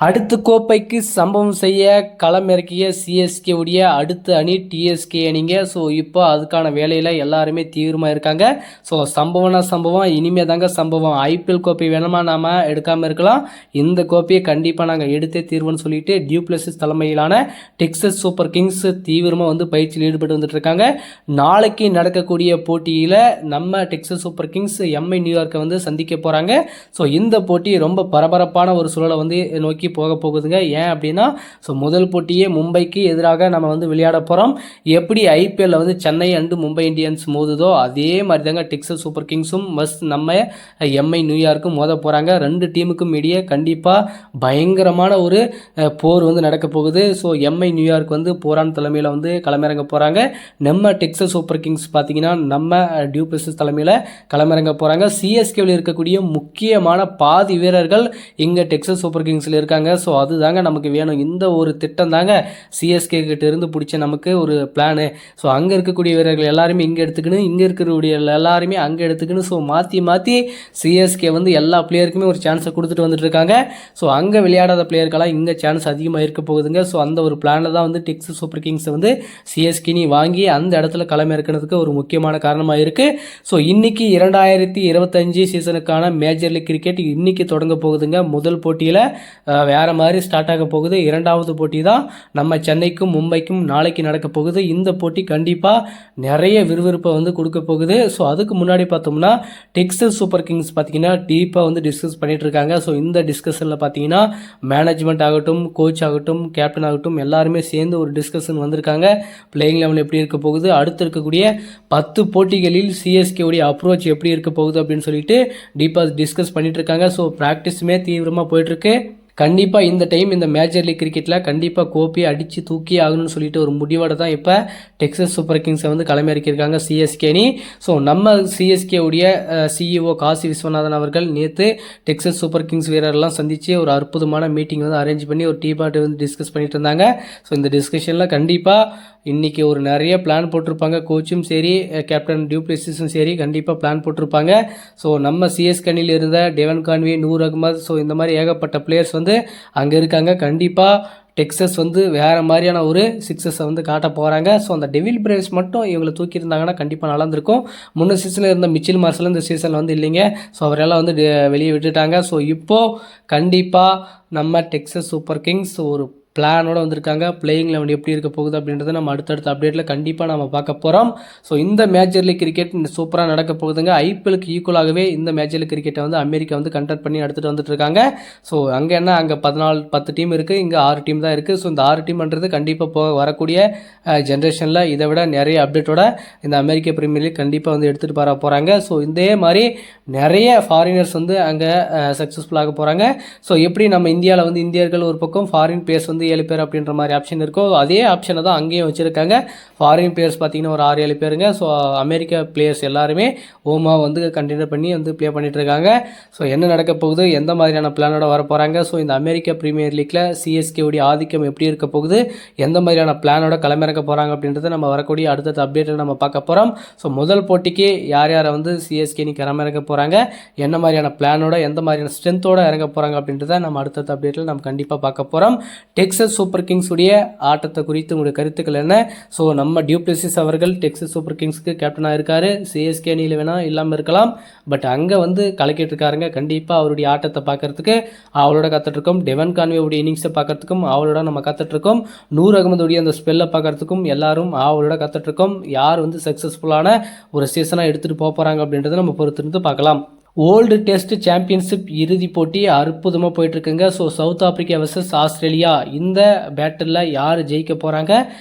அடுத்த கோப்பைக்கு சம்பவம் செய்ய களமிறக்கிய சிஎஸ்கே உடைய அடுத்த அணி டிஎஸ்கே அணிங்க. ஸோ இப்போ அதுக்கான வேலையில் எல்லாருமே தீவிரமாக இருக்காங்க. ஸோ சம்பவம் இனிமே தாங்க சம்பவம். ஐபிஎல் கோப்பை வேணுமா நாம் எடுக்காமல் இருக்கலாம், இந்த கோப்பையை கண்டிப்பாக நாங்கள் எடுத்தே தீர்வுன்னு சொல்லிட்டு டியூப்ளசிஸ் தலைமையிலான டெக்சஸ் சூப்பர் கிங்ஸ் தீவிரமாக பயிற்சியில் ஈடுபட்டு வந்துட்டு இருக்காங்க. நாளைக்கு நடக்கக்கூடிய போட்டியில் நம்ம டெக்சஸ் சூப்பர் கிங்ஸ் எம்ஐ நியூயார்க்கை சந்திக்க போகிறாங்க. ஸோ இந்த போட்டி ரொம்ப பரபரப்பான ஒரு சூழலை நோக்கி போக போகுதுங்க. ஏன் அப்படின்னா முதல் போட்டியே மும்பைக்கு எதிராக நம்ம விளையாட போகிறோம். எப்படி ஐபிஎல்ல சென்னை அண்டு மும்பை இந்தியன்ஸ் மோதுதோ அதே மாதிரி தாங்க டெக்சஸ் சூப்பர் கிங்ஸும் நம்ம எம்ஐ நியூயார்க்கும் மோத போகிறாங்க. ரெண்டு டீமுக்கும் இடையே கண்டிப்பாக பயங்கரமான ஒரு போர் நடக்க போகுது. ஸோ எம்ஐ நியூயார்க் போரான் தலைமையில் களமிறங்க போகிறாங்க. நம்ம டெக்சஸ் சூப்பர் கிங்ஸ் பார்த்தீங்கன்னா நம்ம டியூப்ளசிஸ் தலைமையில் களமிறங்க போகிறாங்க. சிஎஸ்கேவில் இருக்கக்கூடிய முக்கியமான பாதி வீரர்கள் இங்கே டெக்சஸ் சூப்பர் கிங்ஸில் இருக்காங்க. ஸோ அதுதாங்க நமக்கு வேணும். இந்த ஒரு திட்டம் தாங்க சிஎஸ்கே கிட்ட இருந்து பிடிச்ச நமக்கு ஒரு பிளானு. ஸோ அங்கே இருக்கக்கூடிய வீரர்கள் எல்லாருமே இங்கே எடுத்துக்கணும், இங்கே இருக்கக்கூடிய எல்லாருமே அங்கே எடுத்துக்கணும். ஸோ மாற்றி சிஎஸ்கே எல்லா பிளேயருக்குமே ஒரு சான்ஸை கொடுத்துட்டு வந்துட்டு இருக்காங்க. ஸோ அங்கே விளையாடாத பிளேயர்களாக இங்கே சான்ஸ் அதிகமாக இருக்க போகுதுங்க. ஸோ அந்த ஒரு பிளானில் தான் டெக்சஸ் சூப்பர் கிங்ஸை சிஎஸ்கே வாங்கி அந்த இடத்துல களமிறக்கிறதுக்கு ஒரு முக்கியமான காரணமாக இருக்குது. ஸோ இன்னைக்கு 2025 சீசனுக்கான மேஜர் லீக் கிரிக்கெட் இன்னைக்கு தொடங்க போகுதுங்க. முதல் போட்டியில் வேறு மாதிரி ஸ்டார்ட் ஆக போகுது. இரண்டாவது போட்டி தான் நம்ம சென்னைக்கும் மும்பைக்கும் நாளைக்கு நடக்க போகுது. இந்த போட்டி கண்டிப்பாக நிறைய விறுவிறுப்பை கொடுக்க போகுது. ஸோ அதுக்கு முன்னாடி பார்த்தோம்னா டெக்சஸ் சூப்பர் கிங்ஸ் பார்த்தீங்கன்னா டீப்பாக டிஸ்கஸ் பண்ணிட்டு இருக்காங்க. ஸோ இந்த டிஸ்கஷனில் பார்த்தீங்கன்னா மேனேஜ்மெண்ட் ஆகட்டும், கோச் ஆகட்டும், கேப்டன் ஆகட்டும் எல்லாருமே சேர்ந்து ஒரு டிஸ்கஷன் வந்திருக்காங்க. பிளேயிங் லெவல் எப்படி இருக்க போகுது, அடுத்து இருக்கக்கூடிய 10 போட்டிகளில் சிஎஸ்கே உடைய அப்ரோச் எப்படி இருக்க போகுது அப்படின்னு சொல்லிட்டு டீப்பாக டிஸ்கஸ் பண்ணிட்டு இருக்காங்க. ஸோ ப்ராக்டிஸுமே தீவிரமாக போயிட்டுருக்கு. கண்டிப்பாக இந்த டைம் இந்த மேஜர் லீக் கிரிக்கெட்டில் கண்டிப்பாக கோப்பையை அடித்து தூக்கி ஆகணும்னு சொல்லிட்டு ஒரு முடிவோட தான் இப்போ டெக்சஸ் சூப்பர் கிங்ஸை களமிறக்கியிருக்காங்க சிஎஸ்கே அணி. ஸோ நம்ம சிஎஸ்கே உடைய சிஇஓ காசி விஸ்வநாதன் அவர்கள் நேற்று டெக்சஸ் சூப்பர் கிங்ஸ் வீரர்லாம் சந்தித்து ஒரு அற்புதமான மீட்டிங் அரேஞ்ச் பண்ணி ஒரு டீ பார்ட்டி டிஸ்கஸ் பண்ணிட்டு இருந்தாங்க. ஸோ இந்த டிஸ்கஷனில் கண்டிப்பாக இன்றைக்கி ஒரு நிறைய பிளான் போட்டிருப்பாங்க. கோச்சும் சரி, கேப்டன் டியூப்ளசிஸும் சரி கண்டிப்பாக பிளான் போட்டிருப்பாங்க. ஸோ நம்ம சிஎஸ்கே அணியில் இருந்த Devon Conway, Noor Ahmad, so இந்த மாதிரி ஏகப்பட்ட பிளேயர்ஸ் அங்கே இருக்காங்க. கண்டிப்பாக டெக்சஸ் வேறு மாதிரியான ஒரு சிக்ஸஸை காட்ட போகிறாங்க. ஸோ அந்த டெவில் பிரேவ்ஸ் மட்டும் இவங்களை தூக்கியிருந்தாங்கன்னா கண்டிப்பாக நல்லாயிருக்கும். முன்ன சீசனில் இருந்த மிச்சில் மார்ஷல் இந்த சீசனில் இல்லைங்க. ஸோ அவரெல்லாம் வெளியே விட்டுட்டாங்க. ஸோ இப்போது கண்டிப்பாக நம்ம டெக்சஸ் சூப்பர் கிங்ஸ் ஒரு பிளானோட வந்திருக்காங்க. பிளேயிங் லெவல் எப்படி இருக்க போகுது அப்படின்றத நம்ம அடுத்தடுத்த அப்டேட்டில் கண்டிப்பாக நம்ம பார்க்க போகிறோம். ஸோ இந்த மேஜர் லீக் கிரிக்கெட் சூப்பராக நடக்க போகுதுங்க. ஐபிஎலுக்கு ஈக்குவலாகவே இந்த மேஜர் லீக் கிரிக்கெட்டை அமெரிக்கா கண்டக்ட் பண்ணி எடுத்துகிட்டு வந்துட்டு இருக்காங்க. ஸோ அங்கே என்ன, அங்கே 10 டீம் இருக்குது, இங்கே 6 டீம் தான் இருக்குது. ஸோ இந்த 6 டீம்ன்றது கண்டிப்பாக வரக்கூடிய ஜென்ரேஷனில் இதை விட நிறைய அப்டேட்டோட இந்த அமெரிக்க பிரீமியர் லீக் கண்டிப்பாக எடுத்துகிட்டு வர போகிறாங்க. ஸோ இதே மாதிரி நிறைய ஃபாரினர்ஸ் அங்கே சக்ஸஸ்ஃபுல்லாக போகிறாங்க. ஸோ எப்படி நம்ம இந்தியாவில் இந்தியர்கள் ஒரு பக்கம், ஃபாரின் பிளேயர்ஸ் 7 பேர் அப்படின்ற மாதிரி ஆப்ஷன் இருக்கோ அதே ஆப்ஷனை தான் அங்கேயும் வச்சுருக்காங்க. ஃபாரின் பிளேயர்ஸ் பார்த்தீங்கன்னா ஒரு 6-7 பேருங்க. ஸோ அமெரிக்கா பிளேயர்ஸ் எல்லாருமே ஓமா கண்டினியூ பண்ணி ப்ளே பண்ணிட்டு இருக்காங்க. ஸோ என்ன நடக்க போகுது, எந்த மாதிரியான பிளானோட வர போகிறாங்க, ஸோ இந்த அமெரிக்கா பிரீமியர் லீக்கில் சிஎஸ்கே உடைய ஆதிக்கம் எப்படி இருக்க போகுது, எந்த மாதிரியான பிளானோட களமிறக்க போகிறாங்க அப்படின்றத நம்ம வரக்கூடிய அடுத்த அப்டேட்டில் நம்ம பார்க்க போகிறோம். ஸோ முதல் போட்டிக்கு யார் யாரை சிஎஸ்கே களமிறக்க போகிறாங்க, என்ன மாதிரியான பிளானோட, எந்த மாதிரியான ஸ்ட்ரென்த்தோட இறங்க போகிறாங்க அப்படின்றத நம்ம அடுத்த அப்டேட்டில் நம்ம கண்டிப்பாக பார்க்க போகிறோம். டெக்சஸ் சூப்பர் கிங்ஸ் உடைய ஆட்டத்தை குறித்து உங்களுடைய கருத்துக்கள் என்ன? ஸோ நம்ம டியூப்ளசிஸ் அவர்கள் டெக்சஸ் சூப்பர் கிங்ஸ்க்கு கேப்டனாக இருக்காரு. சிஎஸ்கே அணியில் வேணால் இல்லாமல் இருக்கலாம், பட் அங்கே கலக்கிட்டு இருக்காருங்க. கண்டிப்பாக அவருடைய ஆட்டத்தை பார்க்கறதுக்கு அவளோட காத்துட்ருக்கோம். டெவன் கான்வே உடைய இன்னிங்ஸை பார்க்கறதுக்கும் அவளோட நம்ம காத்துட்ருக்கோம். நூர் அகமது உடைய அந்த ஸ்பெல்லை பார்க்கறதுக்கும் எல்லாரும் அவளோட காத்துட்ருக்கோம். யார் சக்ஸஸ்ஃபுல்லான ஒரு சீசனாக எடுத்துகிட்டு போகிறாங்க அப்படின்றத நம்ம பொறுத்திருந்து பார்க்கலாம். ஓல்டு டெஸ்ட் சாம்பியன்ஷிப் இறுதி போட்டி அற்புதமாக போயிட்டுருக்குங்க. So South Africa versus Australia, இந்த பேட்டில் யார் ஜெயிக்க போகிறாங்க,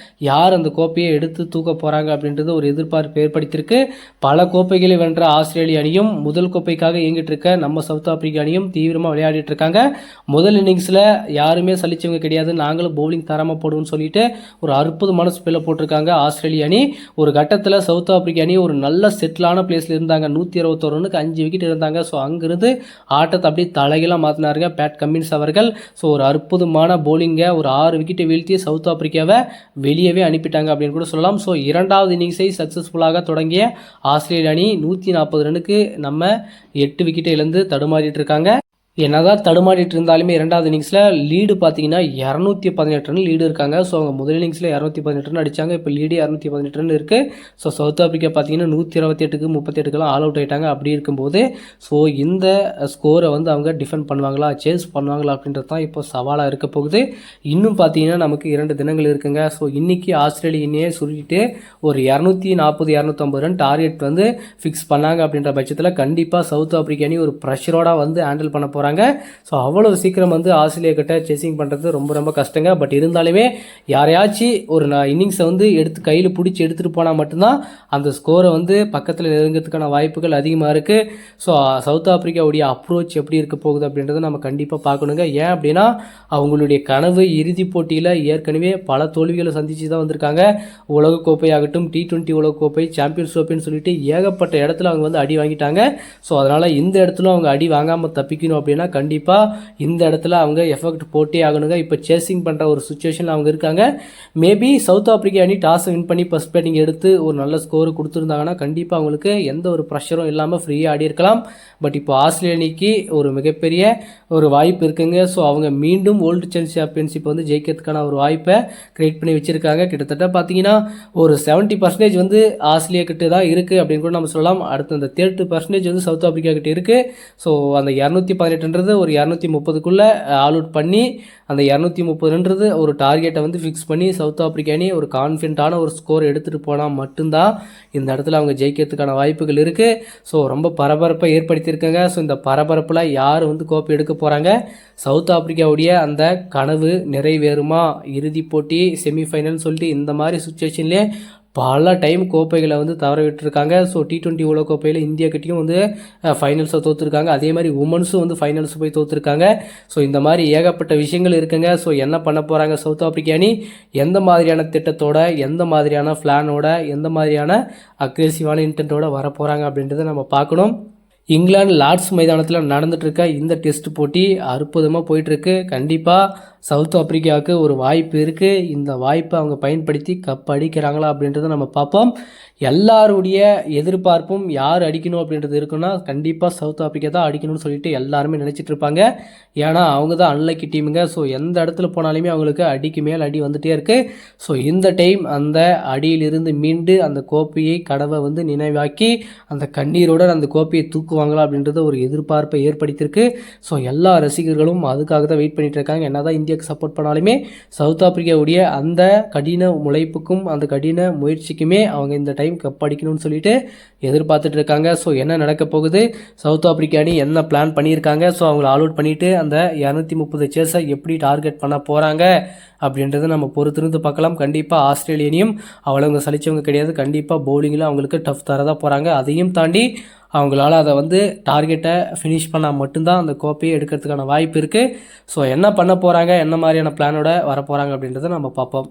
யார் அந்த கோப்பையை எடுத்து தூக்க போகிறாங்க அப்படின்றது ஒரு எதிர்பார்ப்பு ஏற்படுத்தியிருக்கு. பல கோப்பைகளை வென்ற ஆஸ்திரேலிய அணியும் முதல் கோப்பைக்காக இயங்கிட்டு இருக்க நம்ம சவுத் ஆப்பிரிக்கா அணியும் தீவிரமாக விளையாடிட்டு இருக்காங்க. முதல் இன்னிங்ஸில் யாருமே சலிச்சவங்க கிடையாது, நாங்களும் பவுலிங் தரமாக போடுவோம்னு சொல்லிட்டு ஒரு அற்புதமான ஸ்பெல்லை போட்டிருக்காங்க ஆஸ்திரேலிய அணி. ஒரு கட்டத்தில் சவுத் ஆப்பிரிக்கா அணி ஒரு நல்ல செட்டிலான பிளேஸில் இருந்தாங்க. 121 ரன்னுக்கு 5 விக்கெட் இருந்தாங்க. ஸோ அங்கிருந்து ஆட்டத்தை அப்படியே தலைகளாக மாற்றினாருங்க பேட் கமின்ஸ் அவர்கள். ஸோ ஒரு அற்புதமான போலிங்கை ஒரு 6 விக்கெட்டை வீழ்த்தி சவுத் ஆப்பிரிக்காவை வெளியவே அனுப்பிட்டாங்க அப்படின்னு கூட சொல்லலாம். ஸோ இரண்டாவது இன்னிங்ஸை சக்ஸஸ்ஃபுல்லாக தொடங்கிய ஆஸ்திரேலிய அணி 140 ரன்னுக்கு நம்ம 8 விக்கெட்டை இழந்து தடுமாறிட்டு இருக்காங்க. என்னதான் தடுமாறிட்டு இருந்தாலுமே 2வது இன்னிங்ஸில் லீடு பார்த்தீங்கன்னா 218 ரன் லீடு இருக்காங்க. ஸோ அவங்க முதல் இன்னிங்ஸில் 218 ரன் அடித்தாங்க. இப்போ லீடு 218 ரன் இருக்குது. ஸோ சவுத் ஆப்பிரிக்கா பார்த்தீங்கன்னா 128க்கு 38க்கெல்லாம் ஆல் அவுட் ஆகிட்டாங்க. அப்படி இருக்கும்போது ஸோ இந்த ஸ்கோரை வந்து அவங்க டிஃபெண்ட் பண்ணுவாங்களா, சேஸ் பண்ணுவாங்களா அப்படின்றது தான் இப்போ சவாலாக இருக்க போகுது. இன்னும் பார்த்தீங்கன்னா நமக்கு 2 தினங்கள் இருக்குங்க. ஸோ இன்றைக்கி ஆஸ்திரேலியனையே சொல்லிட்டு ஒரு 240 250 ரன் டார்கெட் வந்து ஃபிக்ஸ் பண்ணாங்க அப்படின்ற பட்சத்தில் கண்டிப்பாக சவுத் ஆப்பிரிக்கா அணி ஒரு ப்ரெஷரோட வந்து ஹேண்டில் பண்ண போகிறாங்க. ஸோ அவ்வளோ சீக்கிரம் வந்து ஆஸ்திரேலியா கிட்ட சேசிங் பண்ணுறது ரொம்ப ரொம்ப கஷ்டங்க. பட் இருந்தாலுமே யாரையாச்சும் ஒரு இன்னிங்ஸை வந்து கையில் பிடிச்சி எடுத்துகிட்டு போனால் மட்டும்தான் அந்த ஸ்கோரை வந்து பக்கத்தில் நெருங்கிறதுக்கான வாய்ப்புகள் அதிகமாக இருக்குது. ஸோ சவுத் ஆப்பிரிக்காவுடைய அப்ரோச் எப்படி இருக்க போகுது அப்படின்றத நம்ம கண்டிப்பாக பார்க்கணுங்க. ஏன் அப்படின்னா அவங்களுடைய கனவு இறுதிப் போட்டியில் ஏற்கனவே பல தோல்விகளை சந்தித்து தான் வந்திருக்காங்க. உலகக்கோப்பை ஆகட்டும், T20 உலகக்கோப்பை, சாம்பியன்ஸ் ட்ரோஃபின்னு சொல்லிட்டு ஏகப்பட்ட இடத்துல அவங்க வந்து அடி வாங்கிட்டாங்க. ஸோ அதனால் இந்த இடத்துல அவங்க அடி வாங்காமல் தப்பிக்கணும் அப்படின்னா கண்டிப்பாக இந்த இடத்துல அவங்க எஃபெக்ட் போட்டே ஆகணுங்க. இப்போ சேசிங் பண்ணுற ஒரு சுச்சுவேஷனில் அவங்க இருக்காங்க. மேபி சவுத் ஆப்பிரிக்கா அணி டாஸை வின் பண்ணி ஃபர்ஸ்ட் பேட்டிங் எடுத்து ஒரு நல்ல ஸ்கோர் கொடுத்துருந்தாங்கன்னா கண்டிப்பாக அவங்களுக்கு எந்த ஒரு ப்ரெஷரும் இல்லாமல் ஃப்ரீயாக ஆடி இருக்கலாம். பட் இப்போ ஆஸ்திரேலியா அணிக்கு ஒரு மிகப்பெரிய ஒரு வாய்ப்பு இருக்குங்க. ஸோ அவங்க மீண்டும் வேர்ல்டு செஸ் சாம்பியன்ஷிப் வந்து ஜெயிக்கிறதுக்கான ஒரு வாய்ப்பை கிரியேட் பண்ணி வச்சுருக்காங்க. கிட்டத்தட்ட பார்த்தீங்கன்னா ஒரு 70% வந்து ஆஸ்திரேலியா கிட்ட தான் இருக்குது அப்படின்னு கூட நம்ம சொல்லலாம். அடுத்து அந்த 30% வந்து சவுத் ஆப்பிரிக்கா கிட்ட இருக்குது. ஸோ அந்த 218ன்றது ஒரு 230க்குள்ளே ஆல் அவுட் பண்ணி அந்த 230ன்றது ஒரு டார்கெட்டை வந்து ஃபிக்ஸ் பண்ணி சவுத் ஆப்பிரிக்கா அணி ஒரு கான்ஃபிடண்ட்டான ஒரு ஸ்கோர் எடுத்துகிட்டு போனால் மட்டும்தான் இந்த இடத்துல அவங்க ஜெயிக்கிறதுக்கான வாய்ப்புகள் இருக்குது. ஸோ ரொம்ப பரபரப்பை ஏற்படுத்தியிருக்காங்க. ஸோ இந்த பரபரப்பில் யார் வந்து கோப்பை எடுக்க போகிறாங்க, சவுத் ஆப்பிரிக்காவுடைய அந்த கனவு நிறைவேறுமா, இறுதிப் போட்டி செமிஃபைனல்னு சொல்லிட்டு இந்த மாதிரி சுச்சுவேஷன்லேயே பல டைம் கோப்பைகளை வந்து தவற விட்டுருக்காங்க. ஸோ T20 உலகக்கோப்பையில் இந்தியா கிட்டையும் வந்து ஃபைனல்ஸை தோற்றுருக்காங்க. அதே மாதிரி உமன்ஸும் வந்து ஃபைனல்ஸ் போய் தோற்றுருக்காங்க. ஸோ இந்த மாதிரி ஏகப்பட்ட விஷயங்கள் இருக்குங்க. ஸோ என்ன பண்ண போகிறாங்க சவுத் ஆப்பிரிக்கா அணி, எந்த மாதிரியான திட்டத்தோட, எந்த மாதிரியான பிளானோட, எந்த மாதிரியான அக்ரெசிவான இன்டென்ட்டோட வர போகிறாங்க அப்படின்றத நம்ம பார்க்கணும். இங்கிலாந்து லார்ட்ஸ் மைதானத்தில் நடந்துகிட்ருக்க இந்த டெஸ்ட் போட்டி அற்புதமாக போயிட்டுருக்கு. கண்டிப்பாக சவுத் ஆப்பிரிக்காவுக்கு ஒரு வாய்ப்பு இருக்குது. இந்த வாய்ப்பை அவங்க பயன்படுத்தி கப் அடிக்கிறாங்களா அப்படின்றத நம்ம பார்ப்போம். எல்லாருடைய எதிர்பார்ப்பும் யார் அடிக்கணும் அப்படின்றது இருக்குன்னா கண்டிப்பாக சவுத் ஆப்பிரிக்கா தான் அடிக்கணும்னு சொல்லிட்டு எல்லாருமே நினச்சிட்டு இருப்பாங்க. ஏன்னா அவங்க தான் அன்லக்கி டீமுங்க. ஸோ எந்த இடத்துல போனாலுமே அவங்களுக்கு அடிக்கு மேல் அடி வந்துகிட்டே இருக்குது. ஸோ இந்த டைம் அந்த அடியிலிருந்து மீண்டு அந்த கோப்பையை கடவை வந்து நினைவாக்கி அந்த கண்ணீரோடு அந்த கோப்பையை தூக்குவாங்களா அப்படின்றத ஒரு எதிர்பார்ப்பை ஏற்படுத்தியிருக்கு. ஸோ எல்லா ரசிகர்களும் அதுக்காக தான் வெயிட் பண்ணிகிட்டு இருக்காங்க. என்ன தான் இந்தியாவுக்கு சப்போர்ட் பண்ணாலுமே சவுத் ஆப்பிரிக்காவுடைய அந்த கடின உழைப்புக்கும் அந்த கடின முயற்சிக்குமே அவங்க இந்த டைம் கப் அடிக்கணும்னு சொல்லிட்டு எதிர்பார்த்துட்டு இருக்காங்க. ஸோ என்ன நடக்க போகுது, சவுத் ஆப்பிரிக்கா அணி என்ன பிளான் பண்ணியிருக்காங்க, ஸோ அவங்கள ஆல் அவுட் பண்ணிவிட்டு அந்த 230 சேஸை எப்படி டார்கெட் பண்ண போகிறாங்க அப்படின்றத நம்ம பொறுத்திருந்து பார்க்கலாம். கண்டிப்பாக ஆஸ்திரேலியனையும் அவ்வளோங்க சலிச்சவங்க கிடையாது. கண்டிப்பாக பவுலிங்கில் அவங்களுக்கு டஃப் தரதான் போகிறாங்க. அதையும் தாண்டி அவங்களால அதை வந்து டார்கெட்டை ஃபினிஷ் பண்ணால் மட்டும்தான் அந்த கோப்பையை எடுக்கிறதுக்கான வாய்ப்பு இருக்குது. ஸோ என்ன பண்ண போகிறாங்க, என்ன மாதிரியான பிளானோட வர போகிறாங்க அப்படின்றத நம்ம பார்ப்போம்.